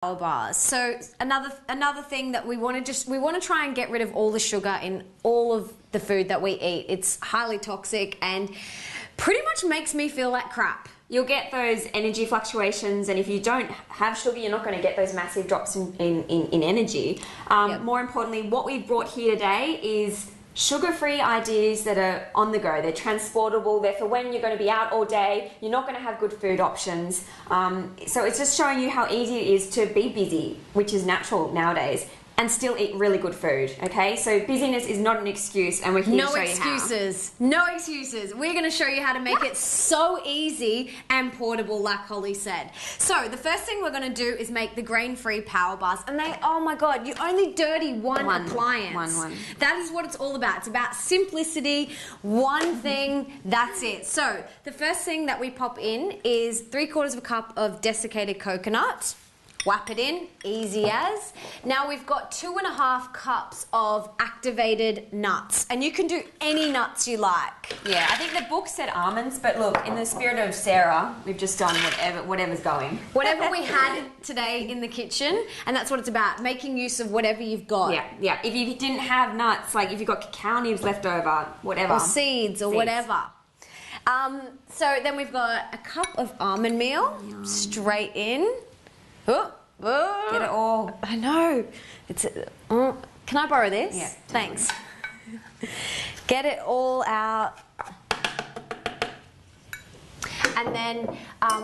bars. So another thing that we want to try and get rid of all the sugar in all of the food that we eat. It's highly toxic and pretty much makes me feel like crap. You'll get those energy fluctuations, and if you don't have sugar, you're not going to get those massive drops in energy. More importantly, what we've brought here today is sugar-free ideas that are on the go. They're transportable. They're for when you're going to be out all day. You're not going to have good food options. So it's just showing you how easy it is to be busy, which is natural nowadays, and still eat really good food, okay? So busyness is not an excuse, and we're here to show you how. No excuses. We're going to show you how to make it so easy and portable, like Holly said. So the first thing we're going to do is make the grain-free power bars, and they, oh my God, you only dirty one appliance. One. That is what it's all about. It's about simplicity, one thing, that's it. So the first thing that we pop in is 3/4 cup of desiccated coconut. Whap it in, easy as. Now we've got 2.5 cups of activated nuts, and you can do any nuts you like. Yeah, I think the book said almonds, but look, in the spirit of Sarah, we've just done whatever's going. Whatever we had today in the kitchen, and that's what it's about, making use of whatever you've got. Yeah. If you didn't have nuts, like if you've got cacao nibs left over, whatever. Or seeds or whatever. So then we've got a cup of almond meal, straight in. Oh, get it all. I know. Can I borrow this? Yeah. Thanks. Get it all out. And then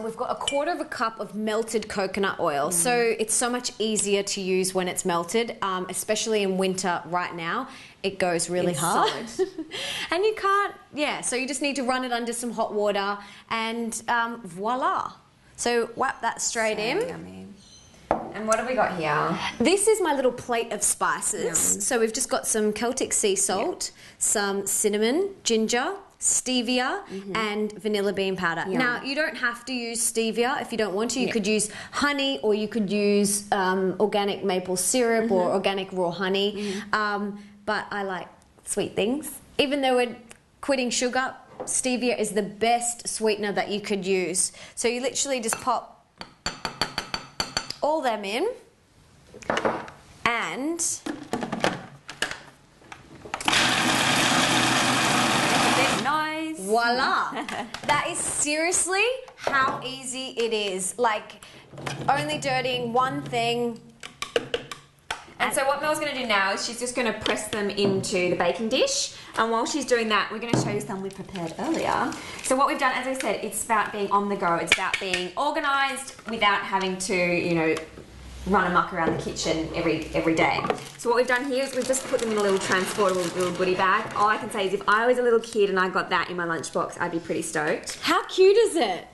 we've got 1/4 cup of melted coconut oil. So it's so much easier to use when it's melted, especially in winter right now. It goes really hard. And you can't, so you just need to run it under some hot water and voila. So whap that straight in. Yummy. And what have we got here? This is my little plate of spices. So we've just got some Celtic sea salt, some cinnamon, ginger, stevia, and vanilla bean powder. Now, you don't have to use stevia if you don't want to. You could use honey, or you could use organic maple syrup or organic raw honey. But I like sweet things. Even though we're quitting sugar, stevia is the best sweetener that you could use. So you literally just pop all them in, and nice. Voila. That is seriously how easy it is. Like, only dirtying one thing. And so what Mel's going to do now is she's just going to press them into the baking dish. And while she's doing that, we're going to show you some we prepared earlier. So what we've done, as I said, it's about being on the go. It's about being organised without having to, run amok around the kitchen every day. So what we've done here is we've just put them in a little transportable little goodie bag. All I can say is if I was a little kid and I got that in my lunchbox, I'd be pretty stoked. How cute is it?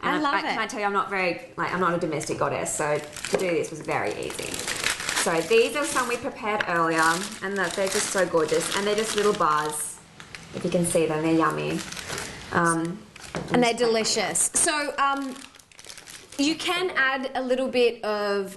And I love it. Can I tell you, I'm not a domestic goddess, so to do this was very easy. So these are some we prepared earlier, and they're just so gorgeous. And they're just little bars. If you can see them, they're yummy. And they're delicious. So you can add a little bit of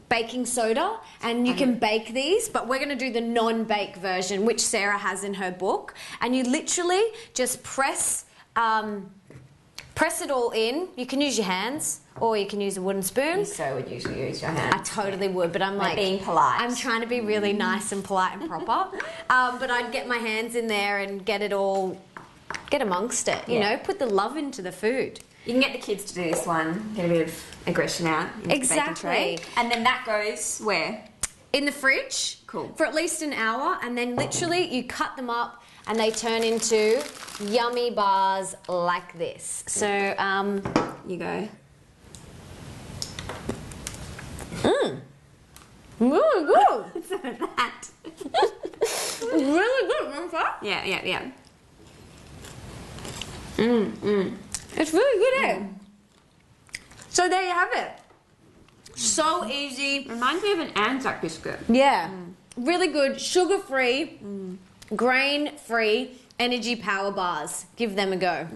baking soda, and you can bake these, but we're going to do the non-bake version, which Sarah has in her book. And you literally just press it all in. You can use your hands, or you can use a wooden spoon. You so would usually use your hands. I totally would, but I'm like being polite. I'm trying to be really nice and polite and proper. But I'd get my hands in there and get amongst it, you know, put the love into the food. You can get the kids to do this one, get a bit of aggression out. Exactly. And then that goes where? In the fridge. Cool. For at least an hour, and then literally you cut them up and they turn into yummy bars like this. So, you go. Really good. So that. Really good, Mumfa. Yeah. It's really good, eh? So there you have it. So easy. Reminds me of an Anzac biscuit. Yeah. Really good, sugar-free, grain-free energy power bars. Give them a go.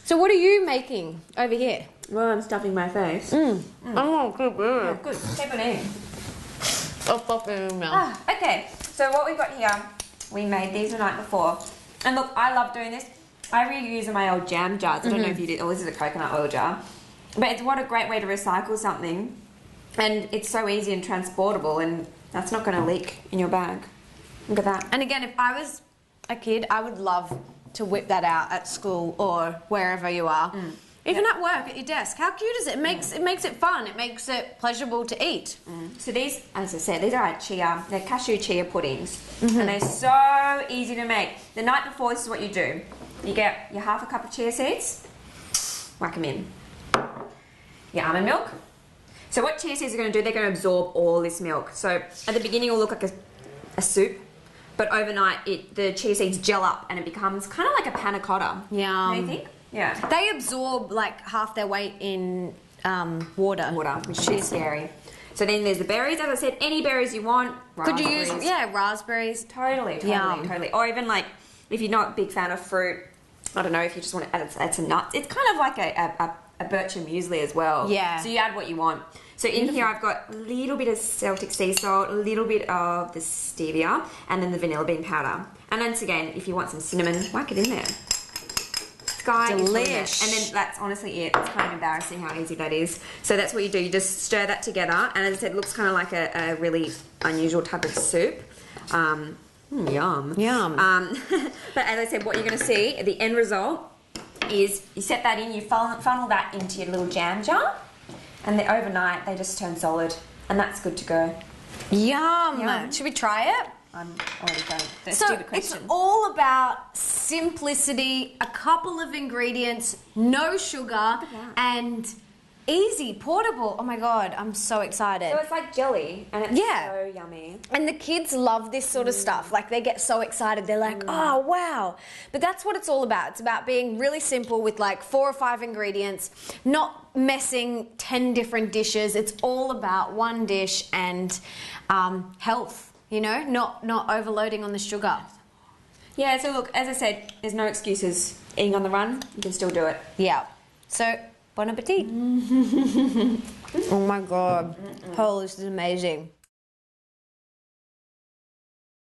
So what are you making over here? Well, I'm stuffing my face. Oh, good. Yeah, good. Keep it in. I'll pop it in your mouth. Okay, so what we've got here, we made these the night before. And look, I love doing this. I reuse my old jam jars. I don't know if you did. Oh, this is a coconut oil jar. But it's what a great way to recycle something. And it's so easy and transportable, and that's not going to leak in your bag. Look at that. And again, if I was a kid, I would love to whip that out at school or wherever you are. Even at work, at your desk. How cute is it? It makes it fun. It makes it pleasurable to eat. So these, as I said, these are they're cashew chia puddings. And they're so easy to make. The night before, this is what you do. You get your half a cup of chia seeds, whack them in. Your almond milk. So what chia seeds are going to do, they're going to absorb all this milk. So at the beginning, it'll look like a soup. But overnight, the chia seeds gel up and it becomes kind of like a panna cotta. Yum. Do you think? Yeah. They absorb like half their weight in water. Which is scary. So then there's the berries. As I said, any berries you want. Could you use, raspberries? Totally. Or even like, if you're not a big fan of fruit, I don't know, if you just want to add some nuts. It's kind of like a birch and muesli as well. Yeah. So you add what you want. So in here I've got a little bit of Celtic sea salt, a little bit of the stevia, and then the vanilla bean powder. And once again, if you want some cinnamon, whack it in there. Delish. And then that's honestly it. It's kind of embarrassing how easy that is. So that's what you do. You just stir that together, and as I said, it looks kind of like a really unusual type of soup. Yum. But as I said, what you're going to see, the end result is you set that in, you funnel that into your little jam jar, and then overnight they just turn solid, and that's good to go. Yum. Should we try it? I'm already going. So it's all about simplicity, a couple of ingredients, no sugar, and easy, portable. Oh my God, I'm so excited. So it's like jelly, and it's so yummy. And the kids love this sort of stuff. Like, they get so excited. They're like, oh, wow. But that's what it's all about. It's about being really simple with like 4 or 5 ingredients, not messing 10 different dishes. It's all about one dish and health. You know, not overloading on the sugar. Yeah, so look, as I said, there's no excuses. Eating on the run, you can still do it. Yeah. So, bon appetit. Oh my God. Oh, this is amazing.